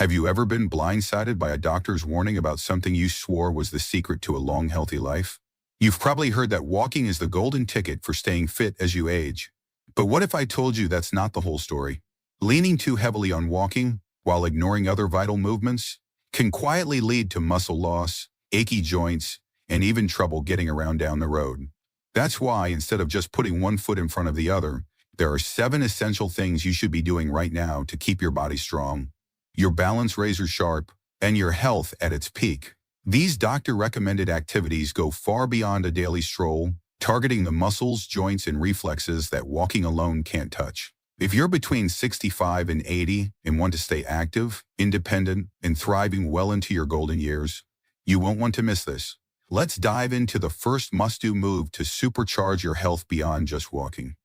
Have you ever been blindsided by a doctor's warning about something you swore was the secret to a long, healthy life? You've probably heard that walking is the golden ticket for staying fit as you age. But what if I told you that's not the whole story? Leaning too heavily on walking, while ignoring other vital movements, can quietly lead to muscle loss, achy joints, and even trouble getting around down the road. That's why, instead of just putting one foot in front of the other, there are 7 essential things you should be doing right now to keep your body strong, your balance razor sharp, and your health at its peak. These doctor-recommended activities go far beyond a daily stroll, targeting the muscles, joints, and reflexes that walking alone can't touch. If you're between 65 and 80 and want to stay active, independent, and thriving well into your golden years, you won't want to miss this. Let's dive into the first must-do move to supercharge your health beyond just walking.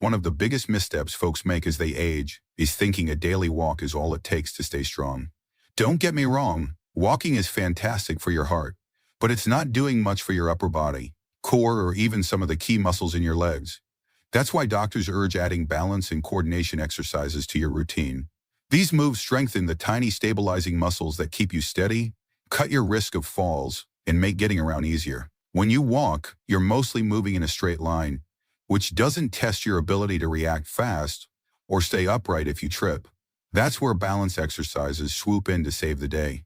One of the biggest missteps folks make as they age is thinking a daily walk is all it takes to stay strong. Don't get me wrong, walking is fantastic for your heart, but it's not doing much for your upper body, core, or even some of the key muscles in your legs. That's why doctors urge adding balance and coordination exercises to your routine. These moves strengthen the tiny stabilizing muscles that keep you steady, cut your risk of falls, and make getting around easier. When you walk, you're mostly moving in a straight line, which doesn't test your ability to react fast or stay upright if you trip. That's where balance exercises swoop in to save the day.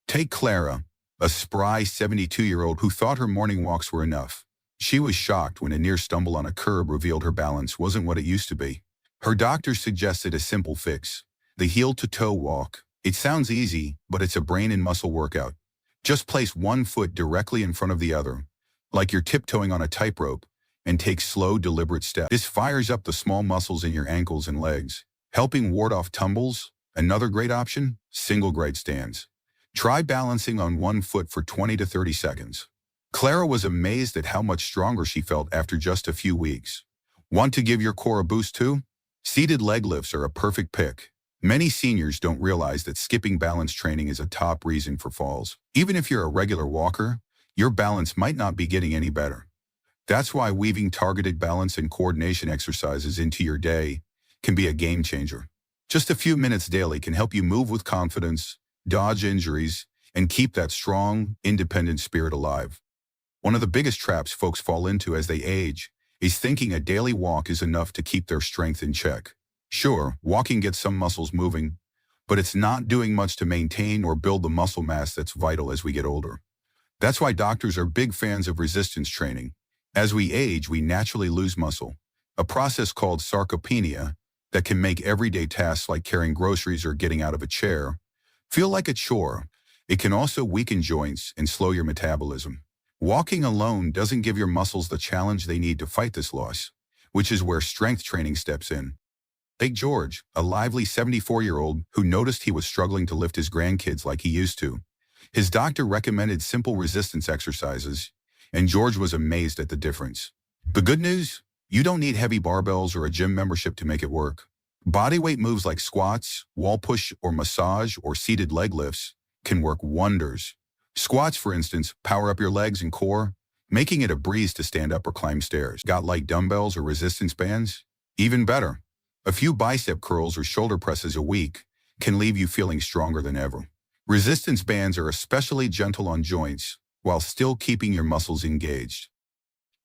Take Clara, a spry 72-year-old who thought her morning walks were enough. She was shocked when a near stumble on a curb revealed her balance wasn't what it used to be. Her doctor suggested a simple fix: the heel-to-toe walk. It sounds easy, but it's a brain and muscle workout. Just place one foot directly in front of the other, like you're tiptoeing on a tightrope, and take slow, deliberate steps. This fires up the small muscles in your ankles and legs, helping ward off tumbles. Another great option: single grade stands. Try balancing on one foot for 20 to 30 seconds. Clara was amazed at how much stronger she felt after just a few weeks. Want to give your core a boost too? Seated leg lifts are a perfect pick. Many seniors don't realize that skipping balance training is a top reason for falls. Even if you're a regular walker, your balance might not be getting any better. That's why weaving targeted balance and coordination exercises into your day can be a game changer. Just a few minutes daily can help you move with confidence, dodge injuries, and keep that strong, independent spirit alive. One of the biggest traps folks fall into as they age is thinking a daily walk is enough to keep their strength in check. Sure, walking gets some muscles moving, but it's not doing much to maintain or build the muscle mass that's vital as we get older. That's why doctors are big fans of resistance training. As we age, we naturally lose muscle, a process called sarcopenia that can make everyday tasks like carrying groceries or getting out of a chair feel like a chore. It can also weaken joints and slow your metabolism. Walking alone doesn't give your muscles the challenge they need to fight this loss, which is where strength training steps in. Take George, a lively 74-year-old who noticed he was struggling to lift his grandkids like he used to. His doctor recommended simple resistance exercises, and George was amazed at the difference. The good news? You don't need heavy barbells or a gym membership to make it work. Bodyweight moves like squats, wall push or massage, or seated leg lifts can work wonders. Squats, for instance, power up your legs and core, making it a breeze to stand up or climb stairs. Got light dumbbells or resistance bands? Even better. A few bicep curls or shoulder presses a week can leave you feeling stronger than ever. Resistance bands are especially gentle on joints while still keeping your muscles engaged.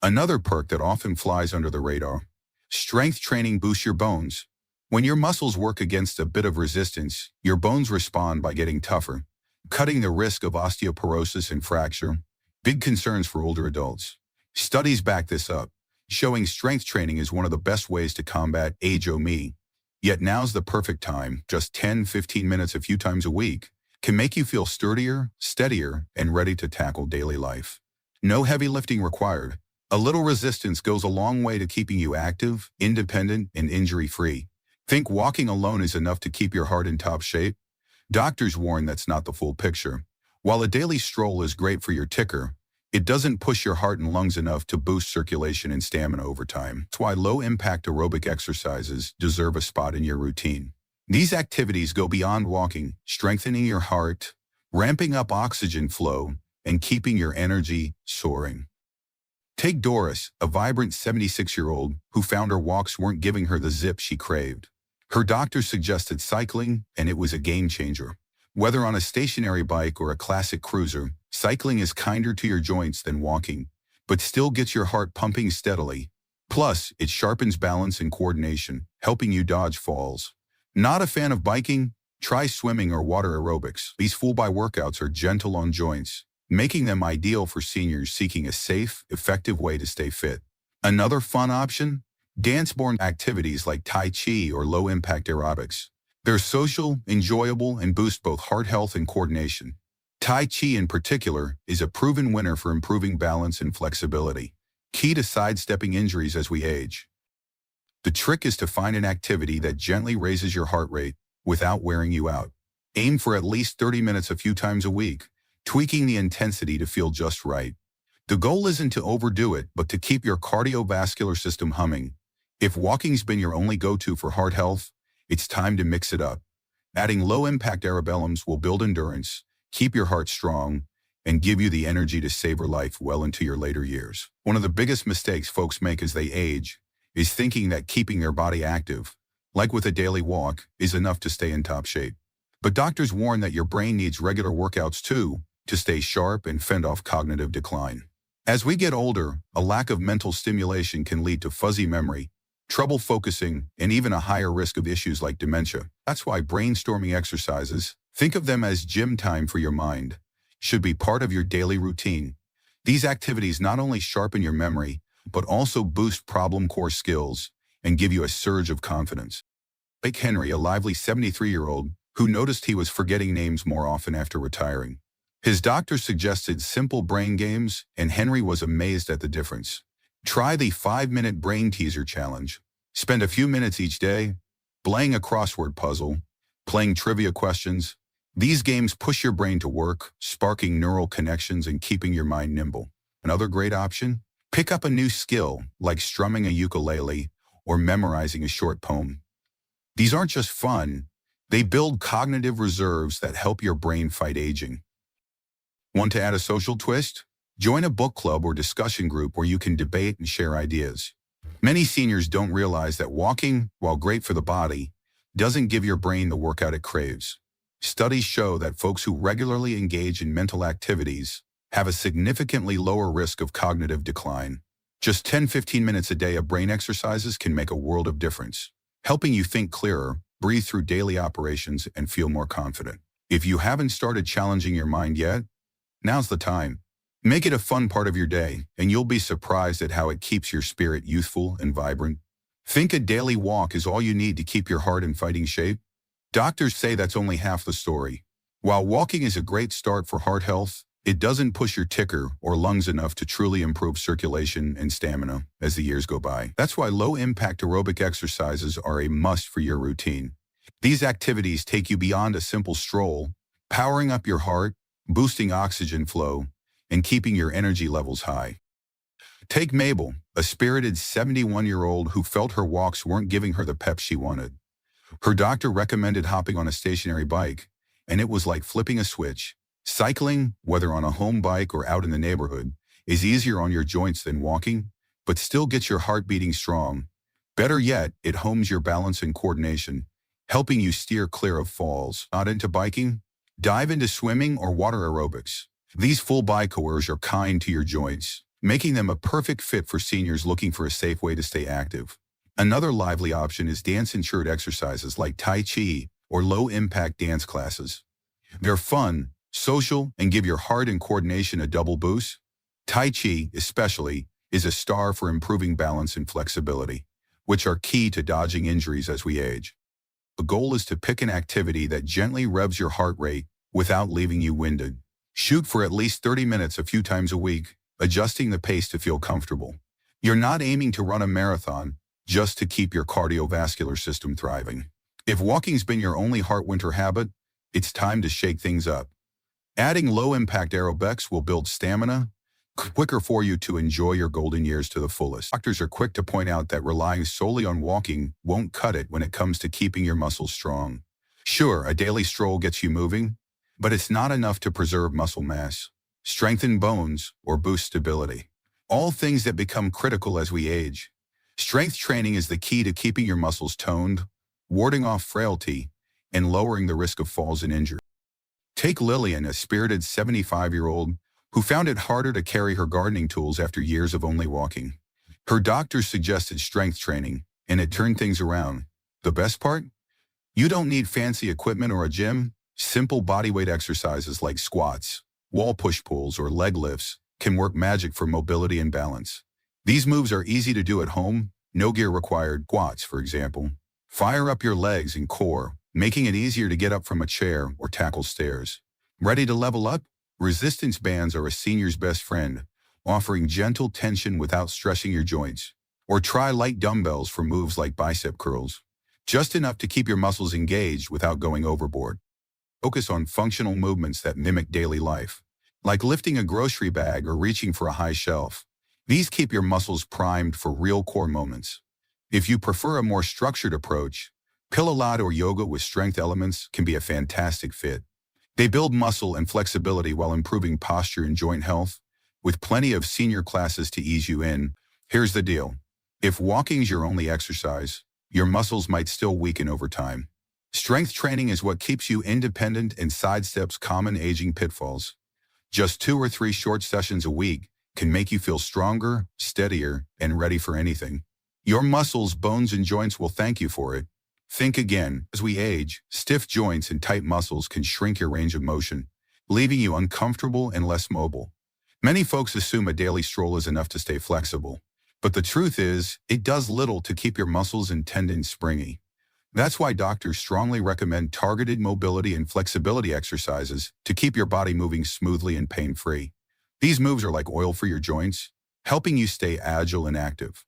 Another perk that often flies under the radar: strength training boosts your bones. When your muscles work against a bit of resistance, your bones respond by getting tougher, cutting the risk of osteoporosis and fracture, big concerns for older adults. Studies back this up, showing strength training is one of the best ways to combat age-o-me. Yet now's the perfect time. Just 10-15 minutes a few times a week can make you feel sturdier, steadier, and ready to tackle daily life. No heavy lifting required. A little resistance goes a long way to keeping you active, independent, and injury-free. Think walking alone is enough to keep your heart in top shape? Doctors warn that's not the full picture. While a daily stroll is great for your ticker, it doesn't push your heart and lungs enough to boost circulation and stamina over time. That's why low-impact aerobic exercises deserve a spot in your routine. These activities go beyond walking, strengthening your heart, ramping up oxygen flow, and keeping your energy soaring. Take Doris, a vibrant 76-year-old who found her walks weren't giving her the zip she craved. Her doctor suggested cycling, and it was a game changer. Whether on a stationary bike or a classic cruiser, cycling is kinder to your joints than walking, but still gets your heart pumping steadily. Plus, it sharpens balance and coordination, helping you dodge falls. Not a fan of biking? Try swimming or water aerobics. These full-body workouts are gentle on joints, making them ideal for seniors seeking a safe, effective way to stay fit. Another fun option? Dance-borne activities like Tai Chi or low-impact aerobics. They're social, enjoyable, and boost both heart health and coordination. Tai Chi in particular is a proven winner for improving balance and flexibility, key to sidestepping injuries as we age. The trick is to find an activity that gently raises your heart rate without wearing you out. Aim for at least 30 minutes a few times a week, tweaking the intensity to feel just right. The goal isn't to overdo it, but to keep your cardiovascular system humming. If walking's been your only go-to for heart health, it's time to mix it up. Adding low-impact aerobellums will build endurance, keep your heart strong, and give you the energy to savor life well into your later years. One of the biggest mistakes folks make as they age is thinking that keeping their body active, like with a daily walk, is enough to stay in top shape. But doctors warn that your brain needs regular workouts too to stay sharp and fend off cognitive decline. As we get older, a lack of mental stimulation can lead to fuzzy memory, trouble focusing, and even a higher risk of issues like dementia. That's why brainstorming exercises, think of them as gym time for your mind, should be part of your daily routine. These activities not only sharpen your memory, but also boost problem core skills and give you a surge of confidence. Like Henry, a lively 73-year-old who noticed he was forgetting names more often after retiring. His doctor suggested simple brain games, and Henry was amazed at the difference. Try the 5-minute brain teaser challenge. Spend a few minutes each day playing a crossword puzzle, playing trivia questions. These games push your brain to work, sparking neural connections and keeping your mind nimble. Another great option? Pick up a new skill, like strumming a ukulele or memorizing a short poem. These aren't just fun, they build cognitive reserves that help your brain fight aging. Want to add a social twist? Join a book club or discussion group where you can debate and share ideas. Many seniors don't realize that walking, while great for the body, doesn't give your brain the workout it craves. Studies show that folks who regularly engage in mental activities have a significantly lower risk of cognitive decline. Just 10-15 minutes a day of brain exercises can make a world of difference, helping you think clearer, breathe through daily operations, and feel more confident. If you haven't started challenging your mind yet, now's the time. Make it a fun part of your day, and you'll be surprised at how it keeps your spirit youthful and vibrant. Think a daily walk is all you need to keep your heart in fighting shape? Doctors say that's only half the story. While walking is a great start for heart health, it doesn't push your ticker or lungs enough to truly improve circulation and stamina as the years go by. That's why low-impact aerobic exercises are a must for your routine. These activities take you beyond a simple stroll, powering up your heart, boosting oxygen flow, and keeping your energy levels high. Take Mabel, a spirited 71-year-old who felt her walks weren't giving her the pep she wanted. Her doctor recommended hopping on a stationary bike, and it was like flipping a switch. Cycling, whether on a home bike or out in the neighborhood, is easier on your joints than walking, but still gets your heart beating strong. Better yet, it hones your balance and coordination, helping you steer clear of falls. Not into biking? Dive into swimming or water aerobics. These full bikers are kind to your joints, making them a perfect fit for seniors looking for a safe way to stay active. Another lively option is dance-inspired exercises like Tai Chi or low-impact dance classes. They're fun, social, and give your heart and coordination a double boost. Tai Chi, especially, is a star for improving balance and flexibility, which are key to dodging injuries as we age. The goal is to pick an activity that gently revs your heart rate without leaving you winded. Shoot for at least 30 minutes a few times a week, adjusting the pace to feel comfortable. You're not aiming to run a marathon, just to keep your cardiovascular system thriving. If walking's been your only heart-winter habit, it's time to shake things up. Adding low-impact aerobics will build stamina, quicker for you to enjoy your golden years to the fullest. Doctors are quick to point out that relying solely on walking won't cut it when it comes to keeping your muscles strong. Sure, a daily stroll gets you moving, but it's not enough to preserve muscle mass, strengthen bones, or boost stability. All things that become critical as we age. Strength training is the key to keeping your muscles toned, warding off frailty, and lowering the risk of falls and injury. Take Lillian, a spirited 75-year-old who found it harder to carry her gardening tools after years of only walking. Her doctor suggested strength training, and it turned things around. The best part? You don't need fancy equipment or a gym. Simple bodyweight exercises like squats, wall push-pulls, or leg lifts can work magic for mobility and balance. These moves are easy to do at home, no gear required. Squats, for example, fire up your legs and core, making it easier to get up from a chair or tackle stairs. Ready to level up? Resistance bands are a senior's best friend, offering gentle tension without stressing your joints. Or try light dumbbells for moves like bicep curls, just enough to keep your muscles engaged without going overboard. Focus on functional movements that mimic daily life, like lifting a grocery bag or reaching for a high shelf. These keep your muscles primed for real core moments. If you prefer a more structured approach, Pilates or yoga with strength elements can be a fantastic fit. They build muscle and flexibility while improving posture and joint health, with plenty of senior classes to ease you in. Here's the deal. If walking's your only exercise, your muscles might still weaken over time. Strength training is what keeps you independent and sidesteps common aging pitfalls. Just 2 or 3 short sessions a week can make you feel stronger, steadier, and ready for anything. Your muscles, bones, and joints will thank you for it. Think again. As we age, stiff joints and tight muscles can shrink your range of motion, leaving you uncomfortable and less mobile. Many folks assume a daily stroll is enough to stay flexible, but the truth is, it does little to keep your muscles and tendons springy. That's why doctors strongly recommend targeted mobility and flexibility exercises to keep your body moving smoothly and pain-free. These moves are like oil for your joints, helping you stay agile and active.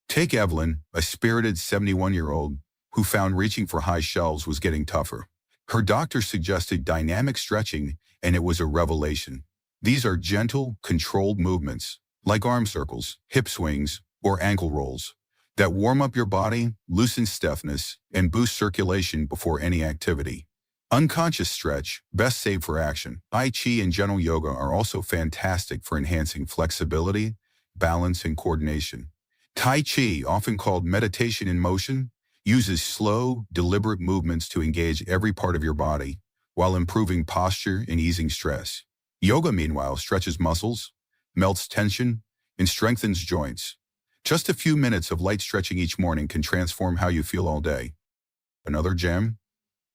Take Evelyn, a spirited 71-year-old who found reaching for high shelves was getting tougher. Her doctor suggested dynamic stretching, and it was a revelation. These are gentle, controlled movements, like arm circles, hip swings, or ankle rolls, that warm up your body, loosen stiffness, and boost circulation before any activity. Unconscious stretch, best saved for action. Tai Chi and gentle yoga are also fantastic for enhancing flexibility, balance, and coordination. Tai Chi, often called meditation in motion, uses slow, deliberate movements to engage every part of your body while improving posture and easing stress. Yoga, meanwhile, stretches muscles, melts tension, and strengthens joints. Just a few minutes of light stretching each morning can transform how you feel all day. Another gem?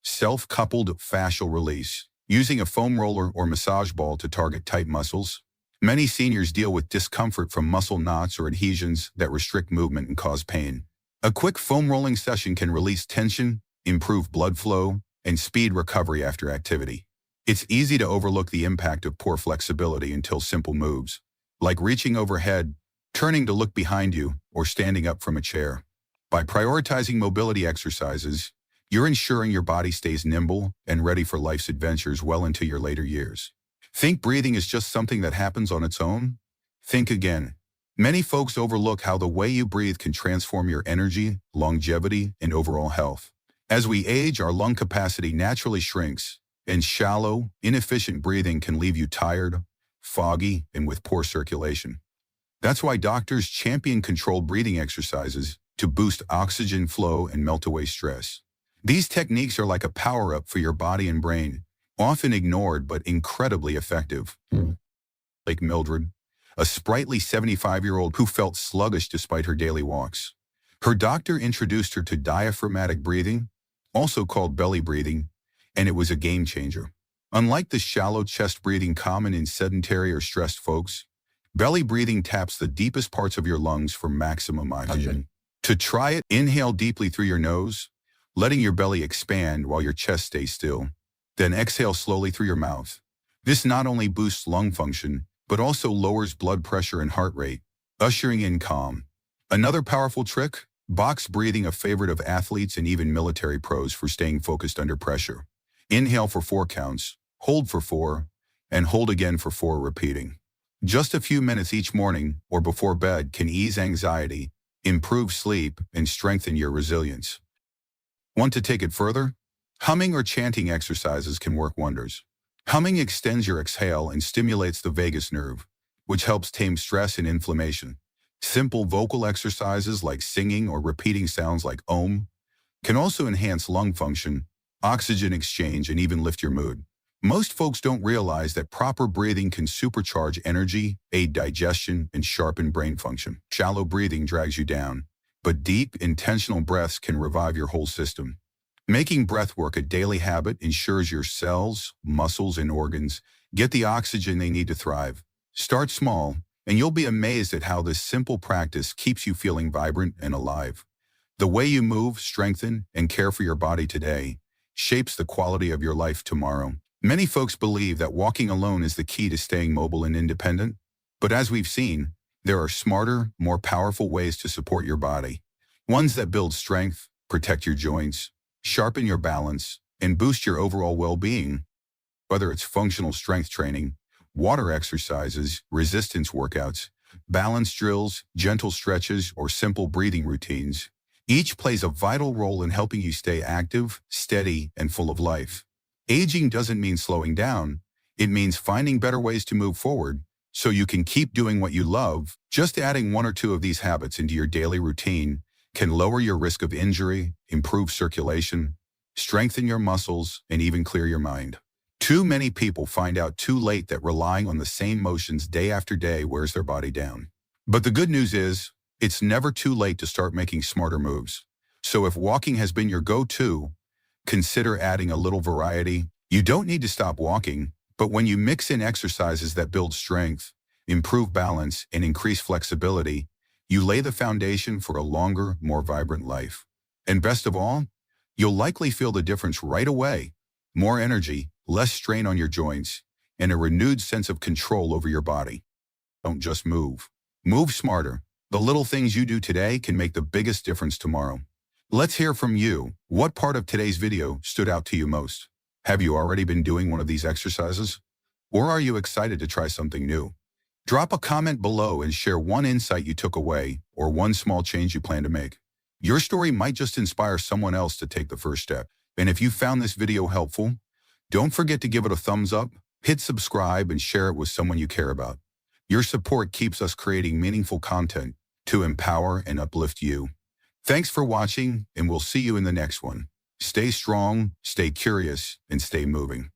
Self-coupled fascial release. Using a foam roller or massage ball to target tight muscles. Many seniors deal with discomfort from muscle knots or adhesions that restrict movement and cause pain. A quick foam rolling session can release tension, improve blood flow, and speed recovery after activity. It's easy to overlook the impact of poor flexibility until simple moves, like reaching overhead, turning to look behind you, or standing up from a chair. By prioritizing mobility exercises, you're ensuring your body stays nimble and ready for life's adventures well into your later years. Think breathing is just something that happens on its own? Think again. Many folks overlook how the way you breathe can transform your energy, longevity, and overall health. As we age, our lung capacity naturally shrinks, and shallow, inefficient breathing can leave you tired, foggy, and with poor circulation. That's why doctors champion controlled breathing exercises to boost oxygen flow and melt away stress. These techniques are like a power-up for your body and brain, often ignored but incredibly effective. Like Mildred, a sprightly 75-year-old who felt sluggish despite her daily walks. Her doctor introduced her to diaphragmatic breathing, also called belly breathing, and it was a game changer. Unlike the shallow chest breathing common in sedentary or stressed folks, belly breathing taps the deepest parts of your lungs for maximum oxygen. To try it, inhale deeply through your nose, letting your belly expand while your chest stays still. Then exhale slowly through your mouth. This not only boosts lung function, but also lowers blood pressure and heart rate, ushering in calm. Another powerful trick, box breathing, a favorite of athletes and even military pros for staying focused under pressure. Inhale for 4 counts, hold for 4, and hold again for 4, repeating. Just a few minutes each morning or before bed can ease anxiety, improve sleep, and strengthen your resilience. Want to take it further? Humming or chanting exercises can work wonders. Humming extends your exhale and stimulates the vagus nerve, which helps tame stress and inflammation. Simple vocal exercises like singing or repeating sounds like Om can also enhance lung function, oxygen exchange, and even lift your mood. Most folks don't realize that proper breathing can supercharge energy, aid digestion, and sharpen brain function. Shallow breathing drags you down, but deep, intentional breaths can revive your whole system. Making breath work a daily habit ensures your cells, muscles, and organs get the oxygen they need to thrive. Start small, and you'll be amazed at how this simple practice keeps you feeling vibrant and alive. The way you move, strengthen, and care for your body today shapes the quality of your life tomorrow. Many folks believe that walking alone is the key to staying mobile and independent, but as we've seen, there are smarter, more powerful ways to support your body. Ones that build strength, protect your joints, sharpen your balance, and boost your overall well-being. Whether it's functional strength training, water exercises, resistance workouts, balance drills, gentle stretches, or simple breathing routines, each plays a vital role in helping you stay active, steady, and full of life. Aging doesn't mean slowing down. It means finding better ways to move forward so you can keep doing what you love. Just adding one or two of these habits into your daily routine can lower your risk of injury, improve circulation, strengthen your muscles, and even clear your mind. Too many people find out too late that relying on the same motions day after day wears their body down. But the good news is, it's never too late to start making smarter moves. So if walking has been your go-to, consider adding a little variety. You don't need to stop walking, but when you mix in exercises that build strength, improve balance, and increase flexibility, you lay the foundation for a longer, more vibrant life. And best of all, you'll likely feel the difference right away. More energy, less strain on your joints, and a renewed sense of control over your body. Don't just move. Move smarter. The little things you do today can make the biggest difference tomorrow. Let's hear from you. What part of today's video stood out to you most? Have you already been doing one of these exercises? Or are you excited to try something new? Drop a comment below and share one insight you took away or one small change you plan to make. Your story might just inspire someone else to take the first step. And if you found this video helpful, don't forget to give it a thumbs up, hit subscribe, and share it with someone you care about. Your support keeps us creating meaningful content to empower and uplift you. Thanks for watching, and we'll see you in the next one. Stay strong, stay curious, and stay moving.